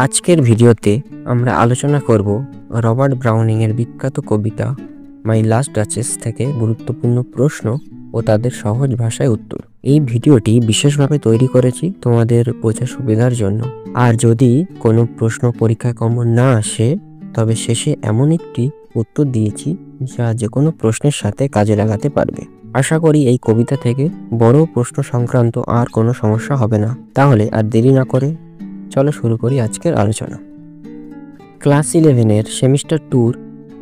আজকের ভিডিওতে আমরা আলোচনা করব রবার্ট ব্রাউনিং এর বিখ্যাত কবিতা মাই লাস্ট ডাচেস থেকে গুরুত্বপূর্ণ প্রশ্ন ও তাদের সহজ ভাষায় উত্তর। এই ভিডিওটি বিশেষভাবে তৈরি করেছি তোমাদের বোঝার সুবিধার জন্য। আর যদি কোনো প্রশ্ন পরীক্ষায় কমন না আসে তবে শেষে এমন একটি উত্তর দিয়েছি যা যে কোনো প্রশ্নের সাথে কাজে লাগাতে পারবে। আশা করি এই কবিতা থেকে বড় প্রশ্ন সংক্রান্ত আর কোনো সমস্যা হবে না। তাহলে আর দেরি না করে চলো শুরু করি আজকের আলোচনা। ক্লাস 11-এর সেমিস্টার 2-র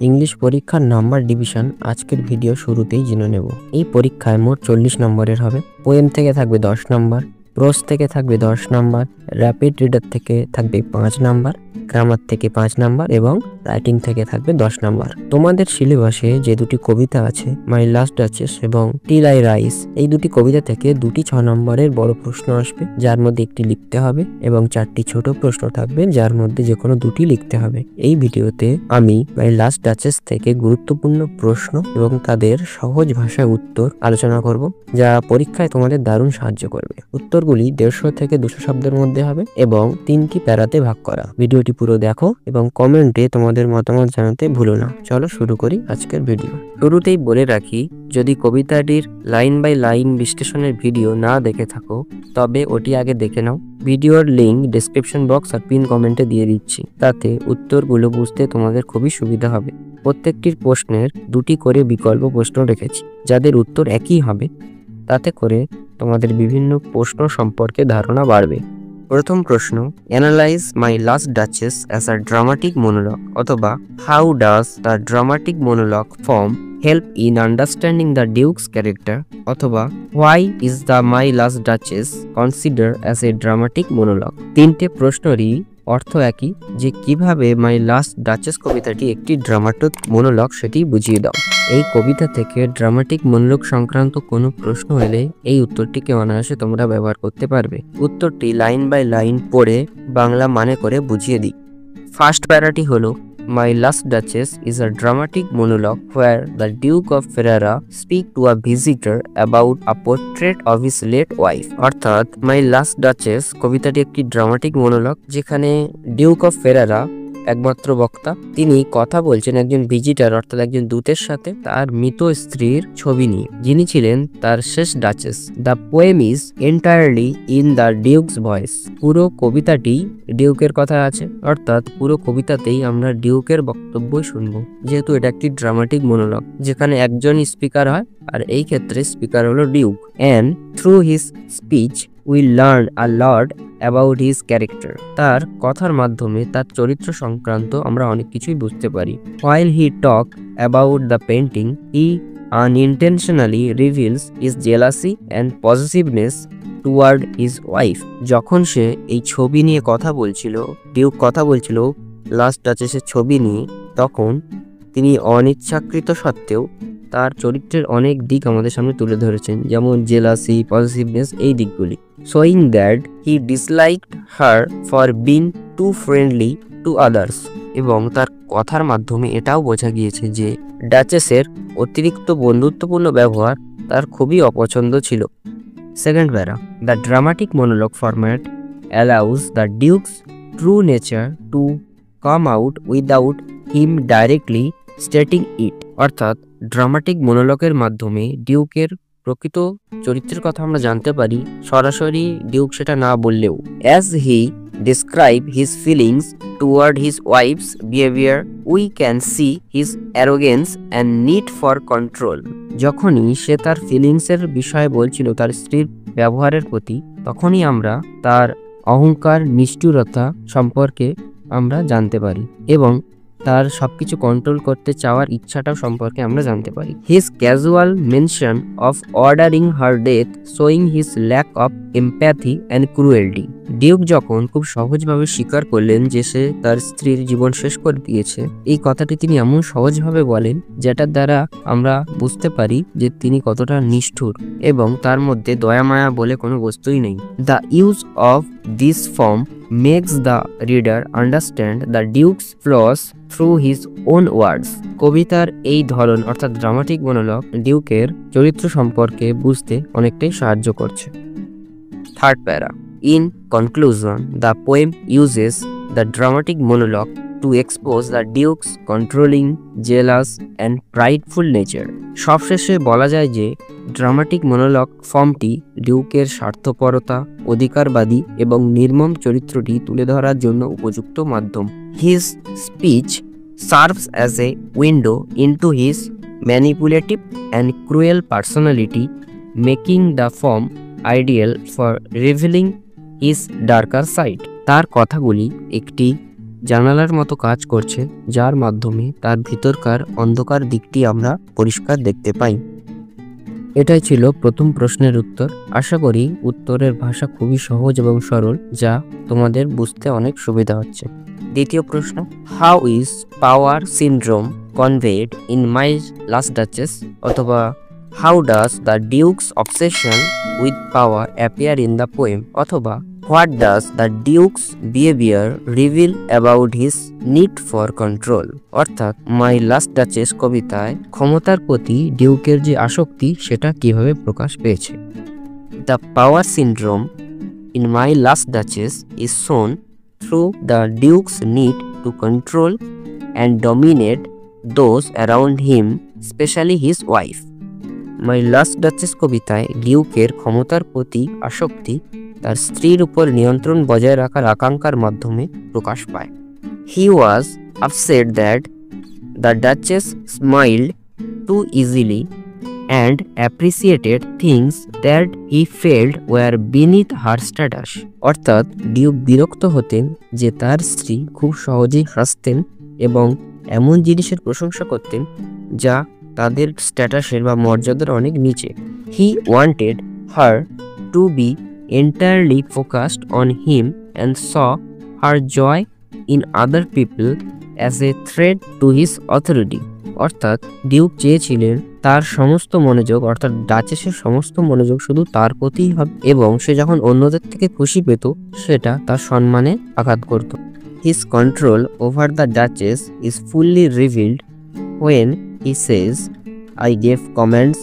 ইংলিশ পরীক্ষার নাম্বার ডিভিশন আজকের ভিডিও শুরুতেই জেনে নেব। এই পরীক্ষায় মোট 40 নম্বরের হবে। পোয়েম থেকে থাকবে 10 নম্বর, প্রোজ থেকে থাকবে 10 নম্বর, র্যাপিড রিডার থেকে থাকবে 5 নম্বর, গ্রামার থেকে 5 নম্বর এবং রাইটিং থেকে থাকবে 10 নম্বর। তোমাদের সিলেবাসে যে দুটি কবিতা আছে, মাই লাস্ট ডাচেস এবং টিল আই রাইস, এই দুটি কবিতা থেকে দুটি 6 নম্বরের বড় প্রশ্ন আসবে যার মধ্যে একটি লিখতে হবে এবং 4টি ছোট প্রশ্ন থাকবে যার মধ্যে যে কোনো দুটি লিখতে হবে। এই ভিডিওতে আমি মাই লাস্ট ডাচেস থেকে গুরুত্বপূর্ণ প্রশ্ন এবং তাদের সহজ ভাষায় উত্তর আলোচনা করব, যা পরীক্ষায় তোমাদের দারুণ সাহায্য করবে। উত্তরগুলি 150 থেকে 200 শব্দের মধ্যে হবে এবং 3টি প্যারাতে ভাগ করা। ভিডিওটি পুরো দেখো এবং কমেন্টে তোমাদের মতামত জানাতে ভুলো না। চলো শুরু করি আজকের ভিডিও। শুরুতেই বলে রাখি, যদি কবিতাটির লাইন বাই লাইন বিশ্লেষণের ভিডিও না দেখে থাকো তবে ওটি আগে দেখে নাও। ভিডিওর লিঙ্ক ডেসক্রিপশন বক্স আর পিন কমেন্টে দিয়ে দিচ্ছি, তাতে উত্তরগুলো বুঝতে তোমাদের খুবই সুবিধা হবে। প্রত্যেকটির প্রশ্নের 2টি করে বিকল্প প্রশ্ন রেখেছি, যাদের উত্তর একই হবে, তাতে করে তোমাদের বিভিন্ন প্রশ্ন সম্পর্কে ধারণা বাড়বে। প্রথম প্রশ্ন, analyse my last duchess as a dramatic monologue, অথবা how does the dramatic monologue form help in understanding the duke's character, অথবা why is the my last duchess consider as a dramatic monologue. 3টে প্রশ্নেরই অর্থ একই, যে কিভাবে মাই last duchess কবিতাটি একটি ড্রামাটিক মনোলগ সেটি বুঝিয়ে দাও। এই কবিতা থেকে ড্রামাটিক মনোলগ সংক্রান্ত কোনো প্রশ্ন এলে এই উত্তরটিকে অনায়াসে তোমরা ব্যবহার করতে পারবে। উত্তরটি লাইন বাই লাইন পড়ে বাংলা মানে করে বুঝিয়ে দিই। ফার্স্ট প্যারাটি হলো, my last duchess is a dramatic monologue where the duke of Ferrara speak to a visitor about a portrait of his late wife. অর্থাৎ মাই লাস্ট ডাচেস কবিতাটি একটি ড্রামাটিক মনোলগ, যেখানে ডিউক অফ ফেরারা একমাত্র বক্তা, তিনি কথা বলছেন একজন ভিজিটার অর্থাৎ একজন দূতের সাথে তার মৃত স্ত্রীর ছবি নিয়ে, যিনি ছিলেন তার শেষ duchess. The poem is entirely in the Duke's voice. পুরো কবিতাটি ডিউকের কথা আছে, অর্থাৎ পুরো কবিতাতেই আমরা ডিউকের বক্তব্যই শুনবো, যেহেতু এটা একটি ড্রামাটিক মনোলগ যেখানে একজন স্পিকার হয়, আর এই ক্ষেত্রে স্পিকার হলো Duke. And through his speech we learn a lot about his character. তার কথার মাধ্যমে তার চরিত্র সংক্রান্ত আমরা অনেক কিছুই বুঝতে পারি। While he talk about the painting, he unintentionally reveals his jealousy and possessiveness toward his wife. যখন সে এই ছবি নিয়ে কথা বলছিল, ডিউক কথা বলছিল লাস্ট ডাচেসের ছবি নিয়ে, তখন তিনি অনিচ্ছাকৃত সত্ত্বেও তার চরিত্রের অনেক দিক আমাদের সামনে তুলে ধরেছেন, যেমন জেলাসি, পজিটিভনেস, এই দিকগুলি। Showing that he disliked her for being too friendly to others. এবং তার কথার মাধ্যমে এটাও বোঝা গিয়েছে যে ডাচেসের অতিরিক্ত বন্ধুত্বপূর্ণ ব্যবহার তার খুবই অপছন্দ ছিল। Second para, the dramatic monologue format allows the duke's true nature to come out without him directly stating it. অর্থাৎ ড্রামাটিক মনোলগের মাধ্যমে ডিউকের প্রকৃত চরিত্রের কথা আমরা জানতে পারি, সরাসরি ডিউক সেটা না বললেও। As he describe his feelings toward his wife's behavior, we can see his arrogance and need for control. যখনই সে তার ফিলিংসের বিষয়ে বলছিল তার স্ত্রীর ব্যবহারের প্রতি, তখনই আমরা তার অহংকার, নিষ্ঠুরতা সম্পর্কে আমরা জানতে পারি এবং তার সবকিছু কন্ট্রোল করতে চাওয়ার ইচ্ছাটাও সম্পর্কে আমরা জানতে পারি। His casual mention of ordering her death showing his lack of empathy and cruelty. Duke যখন খুব সহজভাবে স্বীকার করলেন যে সে তার স্ত্রীর জীবন শেষ করে দিয়েছে, এই কথাটি তিনি এমন সহজভাবে বলেন যেটার দ্বারা আমরা বুঝতে পারি যে তিনি কতটা নিষ্ঠুর এবং তার মধ্যে দয়া মায়া বলে কোনো বস্তুই নেই। The use of this form makes the reader understand the duke's flaws through his own words. কবিতার এই ধরন অর্থাৎ ড্রামাটিক মনোলগ ডিউকের চরিত্র সম্পর্কে বুঝতে অনেকটাই সাহায্য করছে। থার্ড প্যারা, in conclusion, the poem uses the dramatic monologue to expose the Duke's controlling, jealous and prideful nature. সবশেষে বলা যায় যে ড্রামাটিক মনোলগ ফর্মটি ডিউকের স্বার্থপরতা, অধিকারবাদী এবং নির্মম চরিত্রটি তুলে ধরার জন্য উপযুক্ত মাধ্যম। His speech serves as a window into his manipulative and cruel personality, making the form ideal for revealing his darker side. তার কথাগুলি একটি জানালার মতো কাজ করছে, যার মাধ্যমে তার ভিতরকার অন্ধকার দিকটি আমরা পরিষ্কার দেখতে পাই। এটাই ছিল প্রথম প্রশ্নের উত্তর। আশা করি উত্তরের ভাষা খুবই সহজ এবং সরল, যা তোমাদের বুঝতে অনেক সুবিধা হচ্ছে। দ্বিতীয় প্রশ্ন, how is power syndrome conveyed in my last duchess, অথবা how does the duke's obsession with power appear in the poem, অথবা what does the duke's behaviour reveal about his need for control. অর্থাৎ my last duchess কবিতায় ক্ষমতার প্রতি ডিউকের যে আসক্তি সেটা কিভাবে প্রকাশ পেয়েছে। The power syndrome in my last duchess is শোন through the Duke's need to control and dominate those around him, especially his wife. My Last Duchess কবিতায় ডিউকের ক্ষমতার প্রতি আসক্তি তার স্ত্রীর উপর নিয়ন্ত্রণ বজায় রাখার আকাঙ্ক্ষার মাধ্যমে প্রকাশ পায়। He was upset that the Duchess smiled too easily and appreciated things that he felt were beneath her status. অর্থাৎ ডিউক বিরক্ত হতেন যে তার স্ত্রী খুব সহজেই হাসতেন এবং এমন জিনিসের প্রশংসা করতেন যা তাদের স্ট্যাটাসের বা মর্যাদার অনেক নিচে। He wanted her to be entirely focused on him and saw her joy in other people as a threat to his authority. অর্থাৎ ডিউক চেয়েছিলেন তার সমস্ত মনোযোগ, অর্থাৎ ডাচেসের সমস্ত মনোযোগ শুধু তার প্রতিই হবে, এবং সে যখন অন্যদের থেকে খুশি পেত সেটা তার সম্মানে আঘাত করত। His control over the Duchess is fully revealed when he says, I gave commands,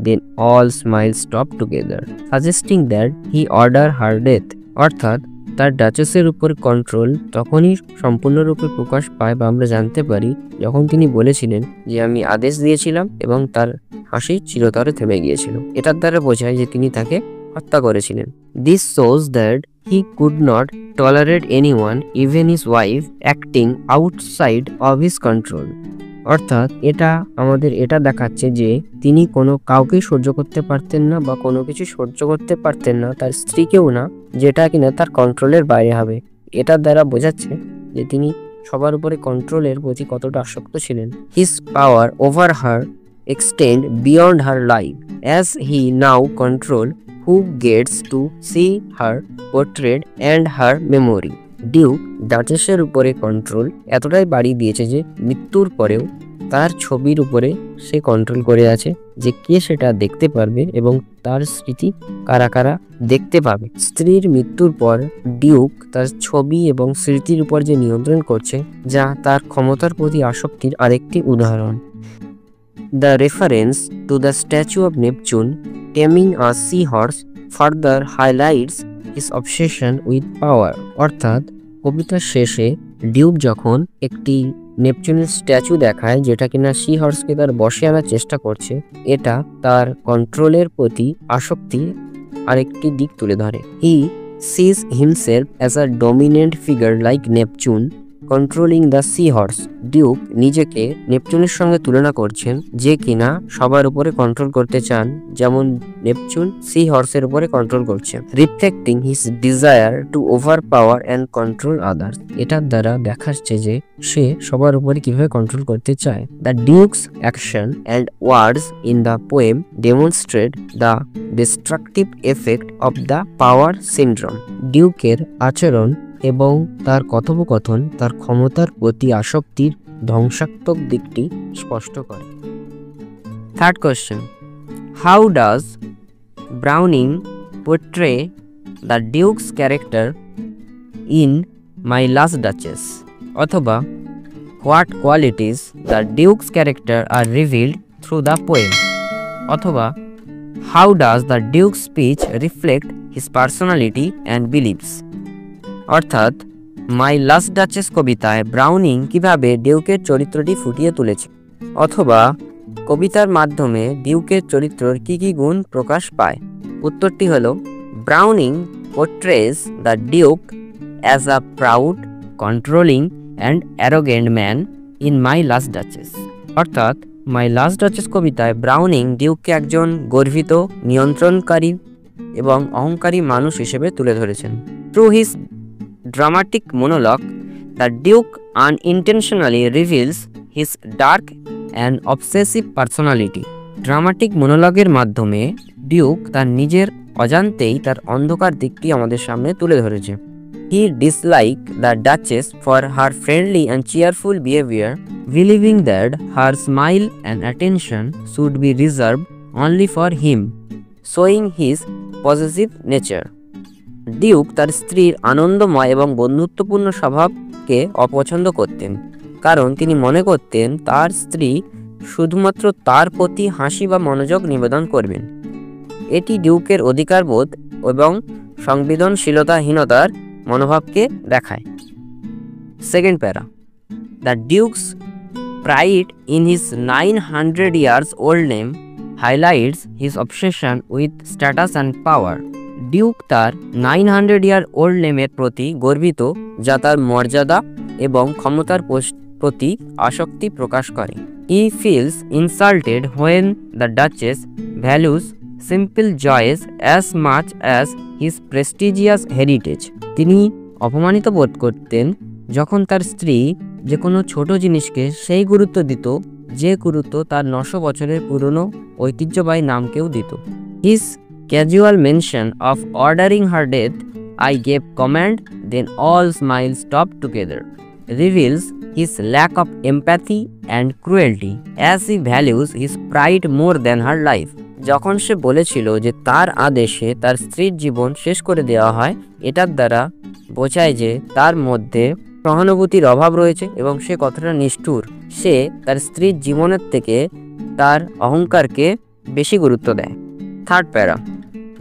then all smiles stopped together, suggesting that he ordered her death. অর্থাৎ তার ডাচেসের উপর কন্ট্রোল তখনই সম্পূর্ণরূপে প্রকাশ পায় বা আমরা জানতে পারি যখন তিনি বলেছিলেন যে আমি আদেশ দিয়েছিলাম এবং তার হাসি চিরতরে থেমে গিয়েছিল। এটার দ্বারা বোঝায় যে তিনি তাকে হত্যা করেছিলেন। This shows that he could not tolerate anyone, even his wife, acting outside of his control. অর্থাৎ এটা আমাদের এটা দেখাচ্ছে যে তিনি কোনো কাউকেই সহ্য করতে পারতেন না বা কোনো কিছু সহ্য করতে পারতেন না, তার স্ত্রীকেও না, যেটা কিনা তার কন্ট্রোলের বাইরে হবে। এটার দ্বারা বোঝাচ্ছে যে তিনি সবার উপরে কন্ট্রোলের প্রতি কতটা আসক্ত ছিলেন। His power over her extend beyond her life, as he now control who gets to see her portrait and her memory. Duke ডাচেসের উপরে কন্ট্রোল এতটাই বাড়িয়ে দিয়েছে যে মৃত্যুর পরেও তার ছবির উপরে সে কন্ট্রোল করে আছে যে কে সেটা দেখতে পারবে এবং তার স্মৃতি কারা কারা দেখতে পাবে। স্ত্রীর মৃত্যুর পর ডিউক তার ছবি এবং স্মৃতির উপর যে নিয়ন্ত্রণ করছে, যা তার ক্ষমতার প্রতি আসক্তির আরেকটি উদাহরণ। The reference to the statue of Neptune taming a sea horse further highlights his obsession with power. অর্থাৎ কবিতার শেষে ডিউক যখন একটি নেপচুনের স্ট্যাচু দেখায় যেটা কিনা সি হর্সকে তার বশে আনার চেষ্টা করছে, এটা তার কন্ট্রোলের প্রতি আসক্তি আরেকটি দিক তুলে ধরে। He sees himself as a dominant figure like Neptune controlling the sea horse. Duke নিজেকে নেপচুনের সঙ্গে তুলনা করছেন যে কিনা সবার উপরে কন্ট্রোল করতে চান, যেমন নেপচুন সি হর্সের উপরে কন্ট্রোল করছে। Reflecting his desire to over power and control others. এটার দ্বারা দেখাচ্ছে যে সে সবার উপরে কিভাবে কন্ট্রোল করতে চায়। The duke's action and words in the poem demonstrate the destructive effect of the power syndrome. ডিউকের আচরণ এবং তার কথোপকথন তার ক্ষমতার প্রতি আসক্তির ধ্বংসাত্মক দিকটি স্পষ্ট করে। Third question, how does Browning portray the duke's character in my last duchess, অথবা what qualities the duke's character are revealed through the poem, অথবা how does the duke's speech reflect his personality and beliefs. অর্থাৎ my last duchess কবিতায় Browning কিভাবে ডিউকের চরিত্রটি ফুটিয়ে তুলেছে, অথবা কবিতার মাধ্যমে ডিউকের চরিত্রের কি কি গুণ প্রকাশ পায়? উত্তরটি হলো, Browning portrays the duke as a proud, controlling and arrogant man in my last duchess. অর্থাৎ মাই লাস্ট ডাচেস কবিতায় ব্রাউনিং ডিউককে একজন গর্বিত, নিয়ন্ত্রণকারী এবং অহংকারী মানুষ হিসেবে তুলে ধরেছেন। Through his dramatic monologue, the duke unintentionally reveals his dark and obsessive personality. ড্রামাটিক মোনোলগের মাধ্যমে ডিউক তার নিজের অজান্তেই তার অন্ধকার দিকটি আমাদের সামনে তুলে ধরেছে। He disliked the Duchess for her friendly and cheerful behavior, believing that her smile and attention should be reserved only for him, showing his possessive nature. Duke তার স্ত্রীর আনন্দময় এবং বন্ধুত্বপূর্ণ স্বভাবকে অপছন্দ করতেন, কারণ তিনি মনে করতেন তার স্ত্রী শুধুমাত্র তার প্রতি হাসি বা মনোযোগ নিবেদন করবেন। এটি ডিউকের অধিকারবোধ এবং সংবেদনশীলতাহীনতার মনোভাবকে দেখায়। Second para, the Duke's pride in his 900 years old name highlights his obsession with status and power. Duke তার 900 year old নেমের প্রতি গর্বিত, যা তার মর্যাদা এবং ক্ষমতার প্রতি আসক্তি প্রকাশ করে। He feels insulted when the Duchess values simple joys as much as his prestigious heritage. তিনি অপমানিত বোধ করতেন যখন তার স্ত্রী যে কোনো ছোট জিনিসকে সেই গুরুত্ব দিত যে গুরুত্ব তার 900 বছরের পুরনো ঐতিহ্যবাহী নামকেও দিত। His casual mention of ordering her death, "I gave command, then all smiles stopped together," reveals his lack of empathy and cruelty, as he values his pride more than her life. যখন সে বলেছিল যে তার আদেশে তার স্ত্রীর জীবন শেষ করে দেওয়া হয়, এটার দ্বারা বোঝায় যে তার মধ্যে সহানুভূতির অভাব রয়েছে এবং সে কতটা নিষ্ঠুর। সে তার স্ত্রীর জীবনের থেকে তার অহংকারকে বেশি গুরুত্ব দেয়। থার্ড প্যারা,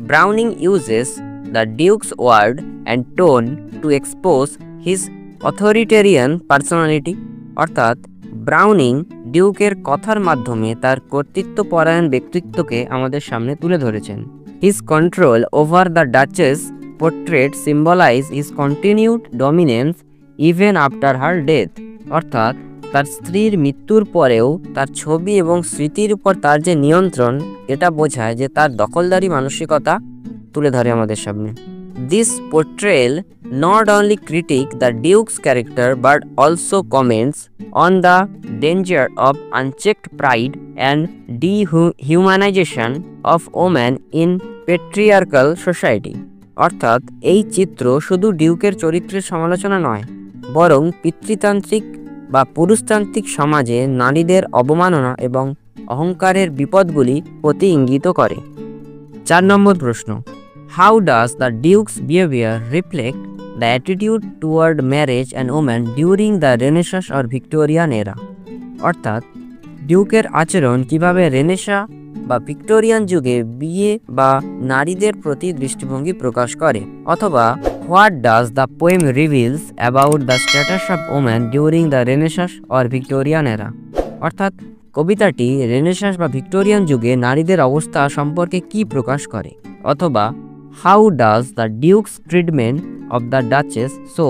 Browning uses the Duke's word and tone to expose his authoritarian personality. অর্থাৎ ব্রাউনিং ডিউকের কথার মাধ্যমে তার কর্তৃত্বপরায়ণ ব্যক্তিত্বকে আমাদের সামনে তুলে ধরেছেন। His control over the Duchess portrait symbolize his continued dominance even after her death. অর্থাৎ তার স্ত্রীর মৃত্যুর পরেও তার ছবি এবং স্মৃতির উপর তার যে নিয়ন্ত্রণ, এটা বোঝায় যে তার দখলদারি মানসিকতা তুলে ধরে আমাদের সামনে। This portrayal not only critique the Duke's character but also comments on the danger of unchecked pride and dehumanization of women in patriarchal society. অর্থাৎ এই চিত্র শুধু ডিউকের চরিত্রের সমালোচনা নয়, বরং পিতৃতান্ত্রিক বা পুরুষতান্ত্রিক সমাজে নারীদের অবমাননা এবং অহংকারের বিপদগুলি প্রতি ইঙ্গিত করে। 4 নম্বর প্রশ্ন, how does the duke's behaviour reflect the attitude toward marriage and women during the renaissance or Victorian এরা? অর্থাৎ ডিউকের আচরণ কিভাবে রেনেসাঁ বা ভিক্টোরিয়ান যুগে বিয়ে বা নারীদের প্রতি দৃষ্টিভঙ্গি প্রকাশ করে, অথবা what does the poem reveals about the status of women during the renaissance or Victorian এরা? অর্থাৎ কবিতাটি রেনেসাঁস বা ভিক্টোরিয়ান যুগে নারীদের অবস্থা সম্পর্কে কি প্রকাশ করে, অথবা how does the Duke's treatment of the duchess show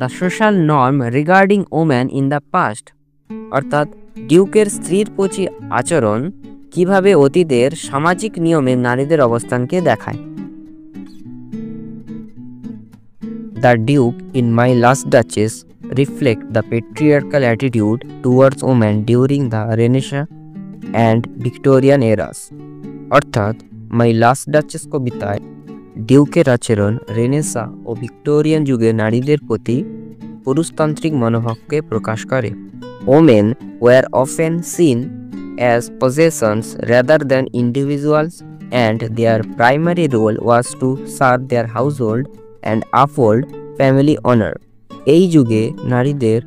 the social norm regarding women in the past? অর্থাৎ ডিউকের স্ত্রীর প্রতি আচরণ কিভাবে অতীতের সামাজিক নিয়মে নারীদের অবস্থানকে দেখায়। The Duke in My Last Duchess reflect the patriarchal attitude towards women during the Renaissance and Victorian eras. অর্থাৎ মাই লাস্ট ডাচেস কবিতায় ডিউকের আচরণ রেনেসাঁ ও ভিক্টোরিয়ান যুগে নারীদের প্রতি পুরুষতান্ত্রিক মনোভাবকে প্রকাশ করে। Women were often seen as possessions rather than individuals, and their primary role was to serve their household and uphold family honor. এই যুগে নারীদের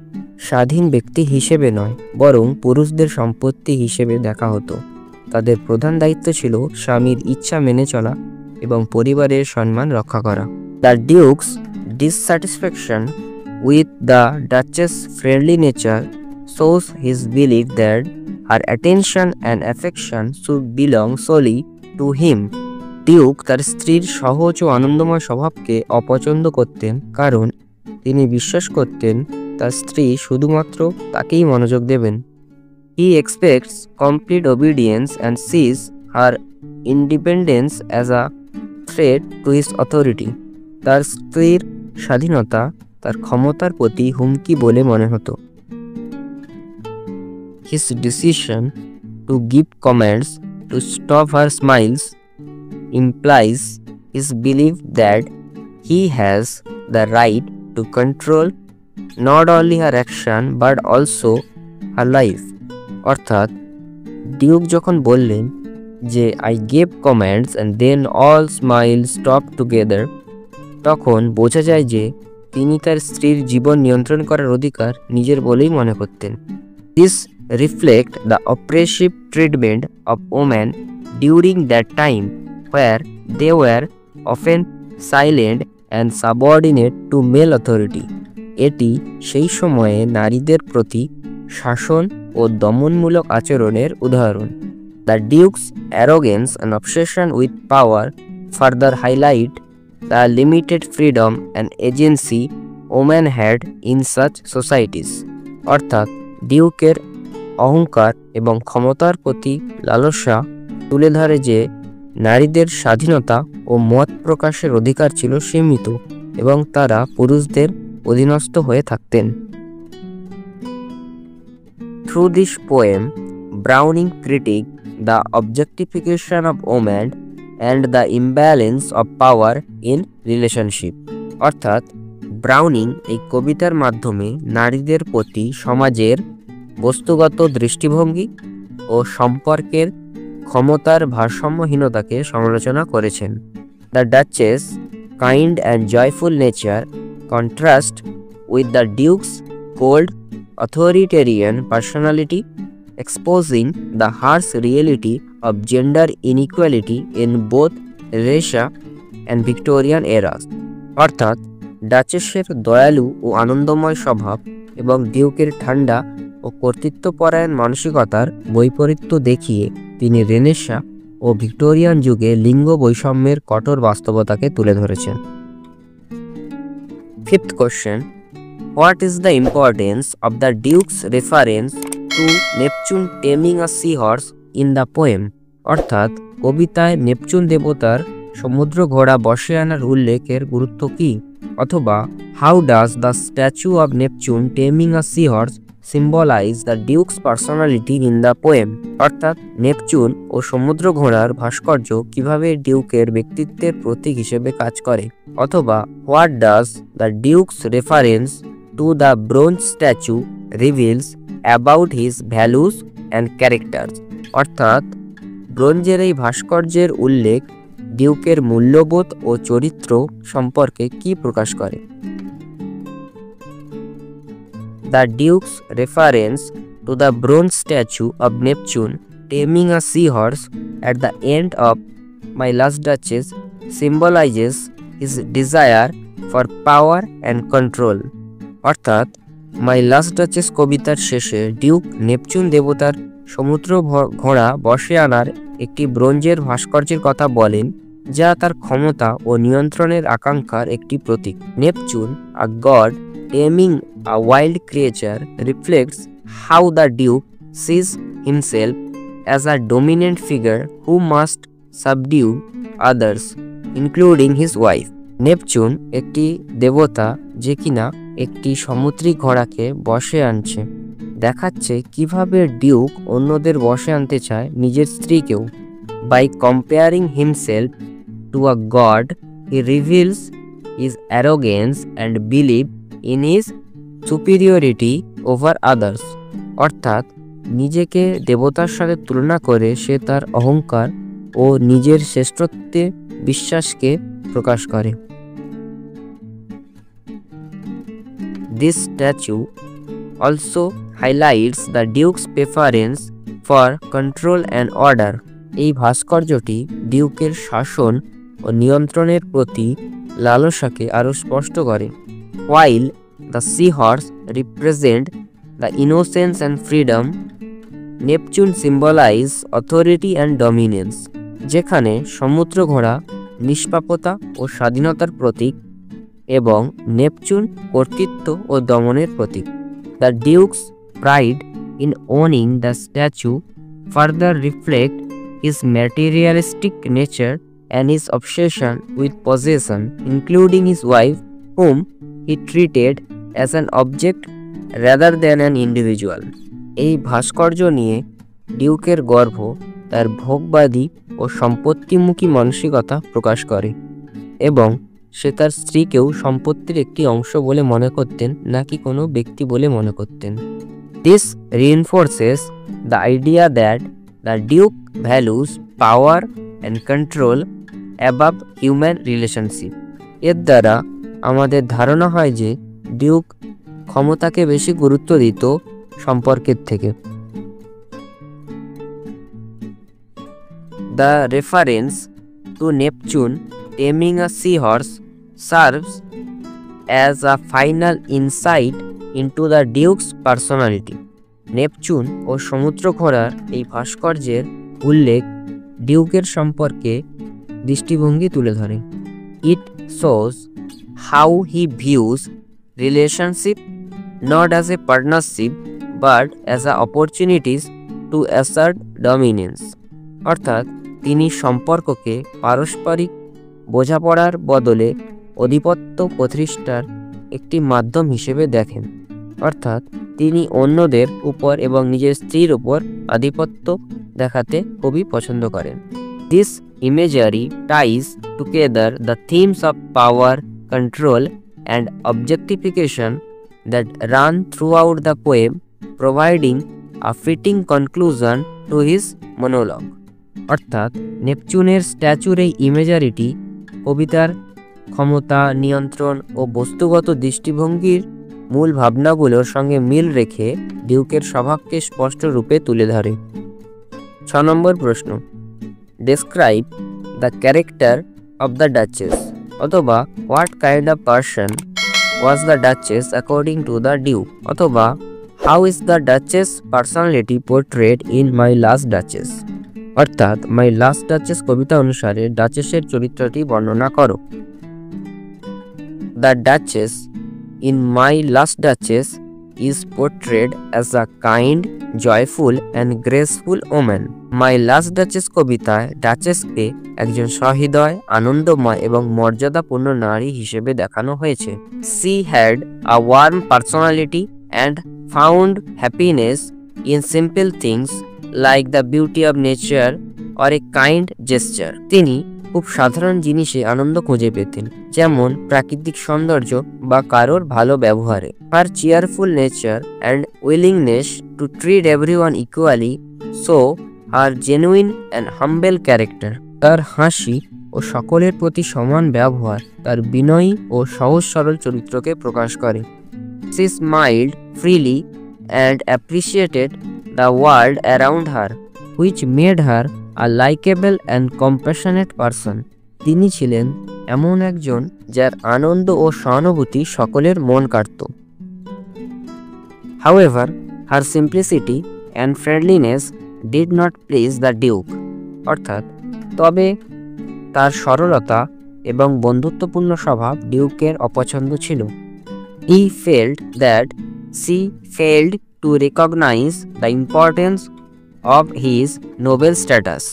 স্বাধীন ব্যক্তি হিসেবে নয়, বরং পুরুষদের সম্পত্তি হিসেবে দেখা হতো। তাদের প্রধান দায়িত্ব ছিল স্বামীর ইচ্ছা মেনে চলা এবং পরিবারের সম্মান রক্ষা করা। The Duke's dissatisfaction with the Duchess' friendly nature shows his belief that her attention and affection should belong solely to him. Duke তার স্ত্রীর সহজ ও আনন্দময় স্বভাবকে অপছন্দ করতেন কারণ তিনি বিশ্বাস করতেন তার স্ত্রী শুধুমাত্র তাকেই মনোযোগ দেবেন। He expects complete obedience and sees her independence as a threat to his authority. তার স্ত্রীর স্বাধীনতা তার ক্ষমতার প্রতি হুমকি বলে মনে হতো। His decision to give commands to stop her smiles implies his belief that he has the right to control not only her action but also her life. অর্থাৎ ডিউক যখন বললেন যে I gave commands and then all smiles stopped together, তখন বোঝা যায় যে তিনি তার স্ত্রীর জীবন নিয়ন্ত্রণ করার অধিকার নিজের বলেই মনে করতেন। This reflect the oppressive treatment of women during that time where they were often silent and subordinate to male authority. এটি সেই সময়ে নারীদের প্রতি শাসন ও দমনমূলক আচরণের উদাহরণ। The Duke's arrogance and obsession with power further highlight the limited freedom and agency women had in such societies. অর্থাৎ ডিউকের অহংকার এবং ক্ষমতার প্রতি লালসা তুলে ধরে যে নারীদের স্বাধীনতা ও মত প্রকাশের অধিকার ছিল সীমিত এবং তারা পুরুষদের অধীনস্থ হয়ে থাকতেন। Through this poem, Browning critiqued the objectification of women and the imbalance of power in relationship. অর্থাৎ ব্রাউনিং এই কবিতার মাধ্যমে নারীদের প্রতি সমাজের বস্তুগত দৃষ্টিভঙ্গি ও সম্পর্কের ক্ষমতার ভারসাম্যহীনতাকে সমালোচনা করেছেন। The Duchess' kind and joyful nature contrast with the Duke's cold, authoritarian personality, exposing the harsh reality of gender inequality in both Renaissance and Victorian eras. অর্থাৎ ডাচেসের দয়ালু ও আনন্দময় স্বভাব এবং ডিউকের ঠান্ডা ও কর্তৃত্বপরায়ণ মানসিকতার বৈপরীত্য দেখিয়ে তিনি রেনেসাঁ ও ভিক্টোরিয়ান যুগে লিঙ্গ বৈষম্যের কঠোর বাস্তবতাকে তুলে ধরেছেন। Fifth question: What is the importance of the Duke's reference to Neptune taming a seahorse in the poem? অর্থাৎ কবিতায় নেপচুন দেবতার সমুদ্র ঘোড়া বশে আনার উল্লেখের গুরুত্ব কি? অথবা How does the statue of Neptune taming a seahorse symbolize the Duke's personality in the poem? অর্থাৎ নেপচুন ও সমুদ্র ঘোড়ার ভাস্কর্য কিভাবে ডিউকের ব্যক্তিত্বের প্রতীক হিসেবে কাজ করে? অথবা What does the Duke's reference to the bronze statue reveals about his values and characters? অর্থাৎ ব্রোঞ্জের এই ভাস্কর্যের উল্লেখ ডিউকের মূল্যবোধ ও চরিত্র সম্পর্কে কি প্রকাশ করে? The Duke's reference to the bronze statue of Neptune taming a seahorse at the end of My Last Duchess symbolizes his desire for power and control. অর্থাৎ মাই লাস্ট ডাচেস কবিতার শেষে ডিউক নেপচুন দেবতার সমুদ্র ঘোড়া বশে আনার একটি ব্রোঞ্জের ভাস্কর্যের কথা বলেন, যা তার ক্ষমতা ও নিয়ন্ত্রণের আকাঙ্ক্ষার একটি প্রতীক। Neptune, a god taming a wild creature, reflects how the Duke sees himself as a dominant figure who must subdue others, including his wife. Neptune একটি দেবতা যে কিনা একটি সামুদ্রিক ঘোড়াকে বশে আনছে, দেখাচ্ছে কিভাবে ডিউক অন্যদের বশে আনতে চায়, নিজের স্ত্রীকেও। By comparing himself to a god, he reveals his arrogance and belief in his superiority over others. অর্থাৎ নিজেকে দেবতার সাথে তুলনা করে সে তার অহংকার ও নিজের শ্রেষ্ঠত্বে বিশ্বাসকে প্রকাশ করে। This statue also highlights the Duke's preference for control and order. এই ভাস্কর্যটি ডিউকের শাসন ও নিয়ন্ত্রণের প্রতি লালসাকে আরও স্পষ্ট করে। While the seahorse represent the innocence and freedom. Neptune symbolize authority and dominance, যেখানে সমুদ্র ঘোড়া নিষ্পাপতা ও স্বাধীনতার প্রতীক এবং নেপচুন কর্তৃত্ব ও দমনের প্রতীক। The Duke's pride in owning the statue further reflect his materialistic nature and his obsession with possession, including his wife, whom he treated as an object rather than an individual. এই ভাস্কর্য নিয়ে ডিউকের গর্ব তার ভোগবাদী ও সম্পত্তিমুখী মানসিকতা প্রকাশ করে এবং সে তার স্ত্রীকেও সম্পত্তির একটি অংশ বলে মনে করতেন, নাকি কোনো ব্যক্তি বলে মনে করতেন। This reinforces the idea that the Duke values power and control above human relationship. এর দ্বারা আমাদের ধারণা হয় যে ডিউক ক্ষমতাকে বেশি গুরুত্ব দিত সম্পর্কের থেকে। The reference to Neptune taming a seahorse serves as a final insight into the Duke's personality. Neptune ও সমুদ্র ঘোড়ার এই ভাস্কর্যের উল্লেখ ডিউকের সম্পর্কে দৃষ্টিভঙ্গি তুলে ধরে। It shows how he views relationship not as a partnership but as a opportunities to assert dominance. অর্থাৎ তিনি সম্পর্ককে পারস্পরিক বোঝাপড়ার বদলে আধিপত্য প্রতিষ্ঠার একটি মাধ্যম হিসেবে দেখেন। অর্থাৎ তিনি অন্যদের উপর এবং নিজের স্ত্রীর উপর আধিপত্য দেখাতে খুবই পছন্দ করেন। This imagery ties together the themes of power, control, and objectification that run throughout the poem, providing a fitting conclusion to his monologue. অর্থাৎ নেপচুনের স্ট্যাচুর এই ইমেজারিটি কবিতার ক্ষমতা, নিয়ন্ত্রণ ও বস্তুগত দৃষ্টিভঙ্গির মূল ভাবনাগুলোর সঙ্গে মিল রেখে ডিউকের স্বভাবকে স্পষ্ট রূপে তুলে ধরে। 6 নম্বর প্রশ্ন, describe the character of the duchess, অথবা what kind of person was the duchess according to the duke, অথবা how is the duchess personality portrayed in my last duchess. অর্থাৎ মাই লাস্ট ডাচেস কবিতা অনুসারে ডাচেসের চরিত্রটি বর্ণনা করো। The duchess in My Last Duchess is portrayed as a kind, joyful and graceful woman. My Last Duchess কবিতায় ডাচেসকে একজন সহৃদয়, আনন্দময় এবং মর্যাদাপূর্ণ নারী হিসেবে দেখানো হয়েছে। She had a warm personality and found happiness in simple things like the beauty of nature or a kind gesture. তিনি খুব সাধারণ জিনিসে আনন্দ খুঁজে পেতেন, যেমন প্রাকৃতিক সৌন্দর্য বা কারোর ভালো ব্যবহারে। Her cheerful nature and willingness to treat everyone equally show her genuine and humble character. তার হাসি ও সকলের প্রতি সমান ব্যবহার তার বিনয়ী ও সহজ সরল চরিত্রকে প্রকাশ করে। She smiled freely and appreciated the world around her, which made her a likable and compassionate person. তিনি ছিলেন এমন একজন যার আনন্দ ও সহানুভূতি সকলের মন কাড়ত। However, her simplicity and friendliness did not please the Duke. অর্থাৎ তবে তার সরলতা এবং বন্ধুত্বপূর্ণ স্বভাব ডিউকের অপছন্দ ছিল। He felt that she failed to recognize the importance of his noble status.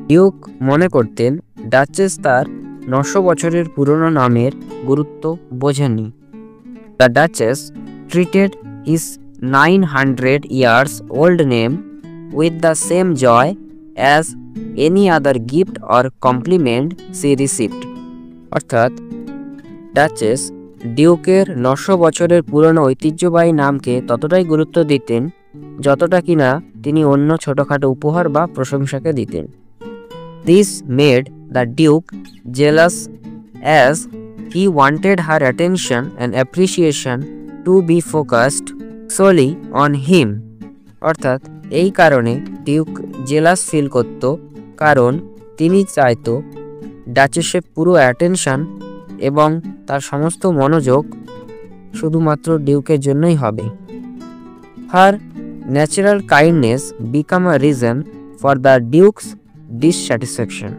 Duke মনে করতেন ডাচেস তার 900 বছরের পুরনো নামের গুরুত্ব বোঝেননি। The Duchess treated his 900 years old name with the same joy as any other gift or compliment she received. অর্থাৎ duchess ডিউকের 900 বছরের পুরনো ঐতিহ্যবাহী নামকে ততটাই গুরুত্ব দিতেন যতটা কিনা তিনি অন্য ছোটখাটো উপহার বা প্রশংসাকে দিতেন। This made the Duke jealous as he wanted her attention and appreciation to be focused solely on him. অর্থাৎ এই কারণে ডিউক জেলাস ফিল করত, কারণ তিনি চাইতো ডাচেসের পুরো অ্যাটেনশন এবং তার সমস্ত মনোযোগ শুধুমাত্র ডিউকের জন্যই হবে। Her natural kindness become a reason for the duke's dissatisfaction.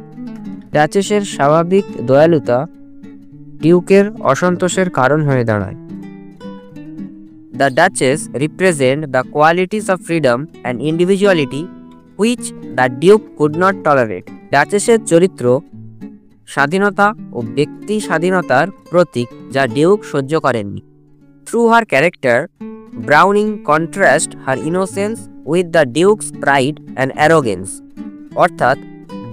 ডাচেসের স্বাভাবিক দয়ালুতা ডিউকের অসন্তোষের কারণ হয়ে দাঁড়ায়। The duchess represent the qualities of freedom and individuality which the duke could not tolerate. ডাচেসের চরিত্র স্বাধীনতা ও ব্যক্তি স্বাধীনতার প্রতীক যা ডিউক সহ্য করেননি। Through her character Browning contrast her innocence with the Duke's pride and arrogance. অর্থাৎ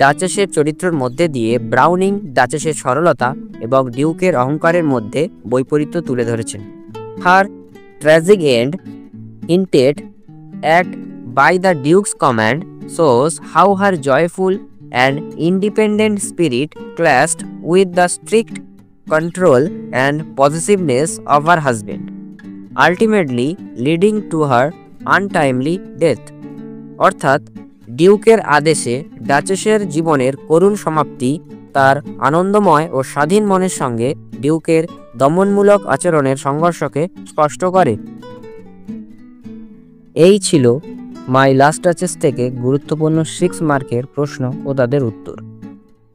ডাচেসের চরিত্রের মধ্যে দিয়ে ব্রাউনিং ডাচেসের সরলতা এবং ডিউকের অহংকারের মধ্যে বৈপরীত্য তুলে ধরেছেন। Her tragic end hinted at by the Duke's command shows how her joyful and independent spirit clashed with the strict control and possessiveness of her husband, ultimately leading to her untimely death. অর্থাৎ ডিউকের আদেশে ডাচেসের জীবনের করুণ সমাপ্তি তার আনন্দময় ও স্বাধীন মনের সঙ্গে ডিউকের দমনমূলক আচরণের সংঘর্ষকে স্পষ্ট করে। এই ছিল মাই লাস্ট ডাচেস থেকে গুরুত্বপূর্ণ 6 মার্কের প্রশ্ন ও তাদের উত্তর।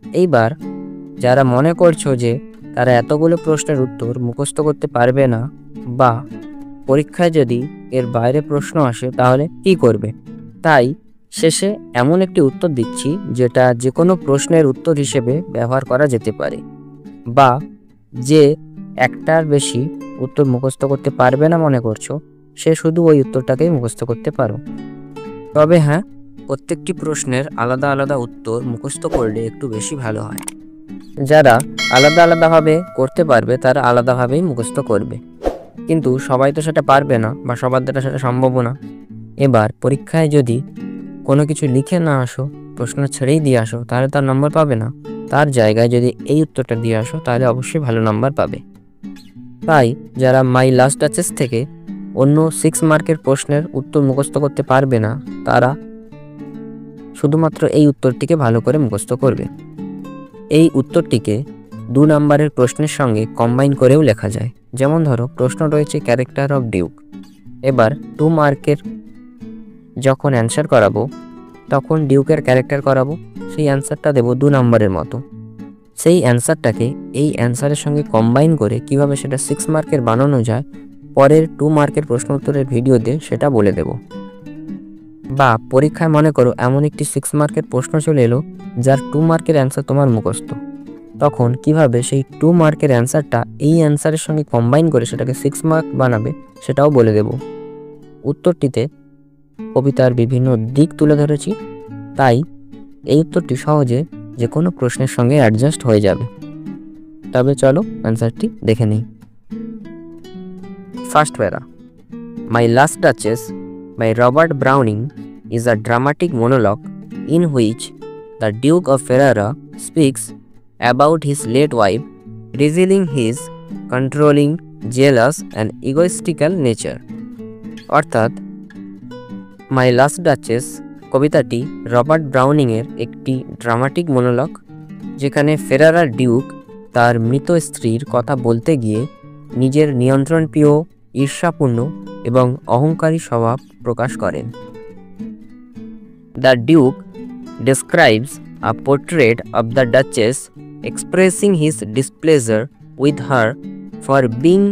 এইবার যারা মনে করছো যে তারা এতগুলো প্রশ্নের উত্তর মুখস্থ করতে পারবে না বা পরীক্ষায় যদি এর বাইরে প্রশ্ন আসে তাহলে কি করবে, তাই শেষে এমন একটি উত্তর দিচ্ছি যেটা যে কোনো প্রশ্নের উত্তর হিসেবে ব্যবহার করা যেতে পারে, বা যে একটার বেশি উত্তর মুখস্থ করতে পারবে না মনে করছো সে শুধু ওই উত্তরটাকেই মুখস্থ করতে পারো। তবে হ্যাঁ, প্রত্যেকটি প্রশ্নের আলাদা আলাদা উত্তর মুখস্থ করলে একটু বেশি ভালো হয়। যারা আলাদা আলাদাভাবে করতে পারবে তারা আলাদাভাবেই মুখস্থ করবে, কিন্তু সবাই তো সেটা পারবে না বা সবার দ্বারা সেটা সম্ভব না। এবার পরীক্ষায় যদি কোনো কিছু লিখে না আসো, প্রশ্ন ছেড়েই দিয়ে আসো, তাহলে তার নম্বর পাবে না। তার জায়গায় যদি এই উত্তরটা দিয়ে আসো তাহলে অবশ্যই ভালো নাম্বার পাবে। তাই যারা মাই লাস্ট ডাচেস থেকে অন্য 6 মার্কের প্রশ্নের উত্তর মুখস্থ করতে পারবে না তারা শুধুমাত্র এই উত্তরটিকে ভালো করে মুখস্থ করবে। এই উত্তরটিকে 2 নাম্বারের প্রশ্নের সঙ্গে কম্বাইন করেও লেখা যায়। যেমন ধরো প্রশ্ন রয়েছে ক্যারেক্টার অফ ডিউক, এবার 2 মার্কের যখন অ্যান্সার করাবো তখন ডিউকের ক্যারেক্টার করাবো, সেই অ্যান্সারটা দেবো 2 নাম্বারের মতো। সেই অ্যান্সারটাকে এই অ্যান্সারের সঙ্গে কম্বাইন করে কিভাবে সেটা 6 মার্কের বানানো যায় পরের 2 মার্কের প্রশ্ন উত্তরের ভিডিওতে সেটা বলে দেব। বা পরীক্ষায় মনে করো এমন একটি 6 মার্কের প্রশ্ন চলে এলো যার 2 মার্কের অ্যান্সার তোমার মুখস্থ, তখন কিভাবে সেই 2 মার্কের অ্যান্সারটা এই অ্যান্সারের সঙ্গে কম্বাইন করে সেটাকে 6 মার্ক বানাবে সেটাও বলে দেব। উত্তরটিতে কবিতার বিভিন্ন দিক তুলে ধরেছি, তাই এই উত্তরটি সহজে যে কোনো প্রশ্নের সঙ্গে অ্যাডজাস্ট হয়ে যাবে। তবে চলো অ্যান্সারটি দেখে নিই। ফার্স্ট প্যারা, মাই last duchess by Robert Browning is a dramatic monologue in which the Duke of Ferrara speaks about his late wife, revealing his controlling, jealous and egoistical nature. অর্থাৎ মাই লাস্ট ডাচেস কবিতাটি Robert ব্রাউনিংয়ের একটি dramatic monologue, যেখানে ফেরারার Duke তার মৃত স্ত্রীর কথা বলতে গিয়ে নিজের নিয়ন্ত্রণপ্রিয়, ঈর্ষাপূর্ণ এবং অহংকারী স্বভাব প্রকাশ করেন। The Duke describes a portrait of the Duchess expressing his displeasure with her for being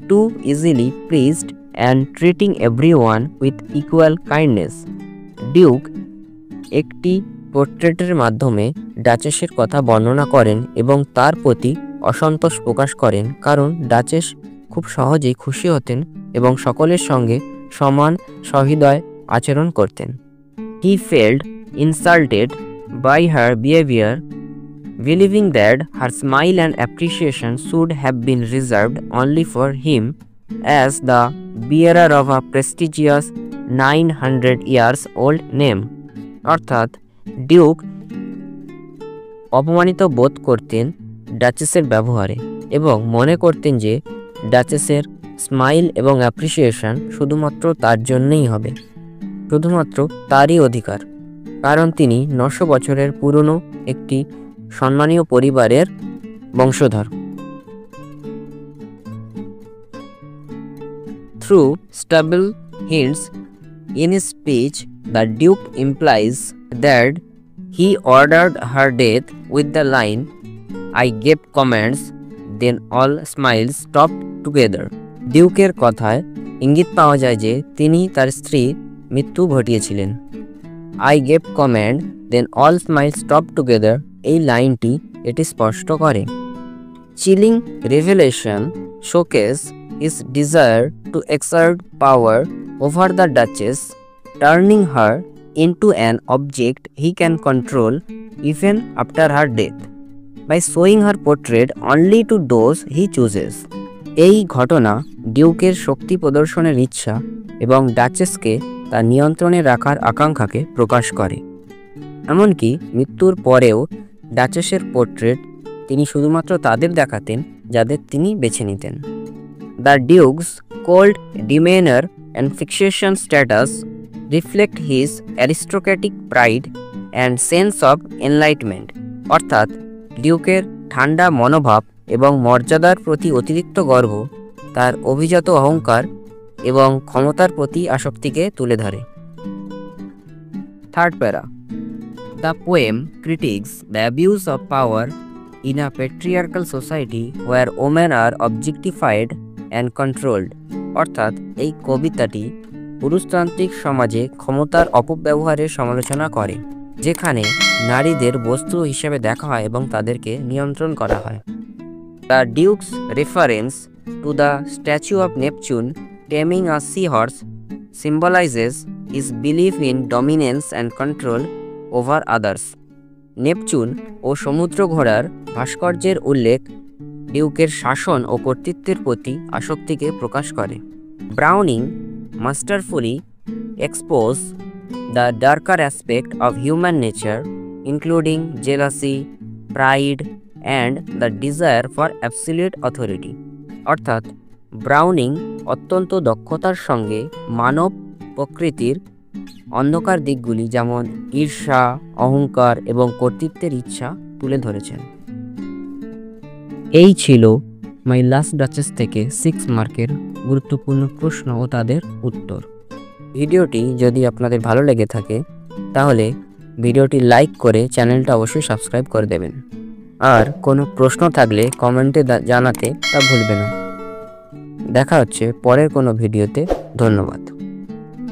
too easily pleased and treating everyone with equal kindness. Duke একটি পোর্ট্রেটের মাধ্যমে ডাচেসের কথা বর্ণনা করেন এবং তার প্রতি অসন্তোষ প্রকাশ করেন, কারণ ডাচেস খুব সহজেই খুশি হতেন এবং সকলের সঙ্গে সমান সহৃদয় আচরণ করতেন। He felt insulted by her behavior, believing that her smile and appreciation should have been reserved only for him as the bearer of a prestigious 900 years old name. অর্থাৎ ডিউক অপমানিত বোধ করতেন ডাচেসের ব্যবহারে এবং মনে করতেন যে ডাচেসের স্মাইল এবং অ্যাপ্রিসিয়েশন শুধুমাত্র তার জন্যই হবে, শুধুমাত্র তারই অধিকার, কারণ তিনি 900 বছরের পুরনো একটি সম্মানীয় পরিবারের বংশধর। Through stubble hints in his speech, the Duke implies that he ordered her death with the line, "I gave commands, then all smiles stopped together." ডিউকের কথায় ইঙ্গিত পাওয়া যায় যে তিনি তার স্ত্রীর মৃত্যু ঘটিয়েছিলেন। "I gave command, then all smiles stopped together" এই লাইনটি এটি স্পষ্ট করে। Chilling revelation showcase his desire to exert power over the Duchess, turning her into an object he can control even after her death, by showing her portrait only to those he chooses. এই ঘটনা ডিউকের শক্তি প্রদর্শনের ইচ্ছা এবং ডাচেসকে তার নিয়ন্ত্রণে রাখার আকাঙ্ক্ষাকে প্রকাশ করে। এমনকি মৃত্যুর পরেও ডাচেসের পোর্ট্রেট তিনি শুধুমাত্র তাদের দেখাতেন যাদের তিনি বেছে নিতেন। The duke's cold demeanour and fixation status reflect his aristocratic pride and sense of enlightenment, অর্থাৎ ডিউকের ঠান্ডা মনোভাব এবং মর্যাদার প্রতি অতিরিক্ত গর্ব তার অভিজাত অহংকার এবং ক্ষমতার প্রতি আসক্তিকে তুলে ধরে। Third para, the poem critics the abuse of power in a patriarchal society where women are objectified and controlled, অর্থাৎ এই কবিতাটি পুরুষতান্ত্রিক সমাজে ক্ষমতার অপব্যবহারের সমালোচনা করে, যেখানে নারীদের বস্তু হিসেবে দেখা হয় এবং তাদেরকে নিয়ন্ত্রণ করা হয়। The Duke's reference to the statue of Neptune taming a seahorse symbolizes his belief in dominance and control over others. Neptune ও সমুদ্র ঘোড়ার ভাস্কর্যের উল্লেখ ডিউকের শাসন ও কর্তৃত্বের প্রতি আসক্তিকে প্রকাশ করে। Browning masterfully expose the darker aspect of human nature, including jealousy, pride, and the desire for absolute authority, অর্থাৎ ব্রাউনিং অত্যন্ত দক্ষতার সঙ্গে মানব প্রকৃতির অন্ধকার দিকগুলি যেমন ঈর্ষা, অহংকার এবং কর্তৃত্বের ইচ্ছা তুলে ধরেছেন। এই ছিল মাই লাস্ট ডাচেস থেকে 6 মার্কের গুরুত্বপূর্ণ প্রশ্ন ও তাদের উত্তর। ভিডিওটি যদি আপনাদের ভালো লেগে থাকে তাহলে ভিডিওটি লাইক করে চ্যানেলটা অবশ্যই সাবস্ক্রাইব করে দেবেন, আর কোনো প্রশ্ন থাকলে কমেন্টে জানাতে তা ভুলবেন না। দেখা হচ্ছে পরের কোনো ভিডিওতে। ধন্যবাদ।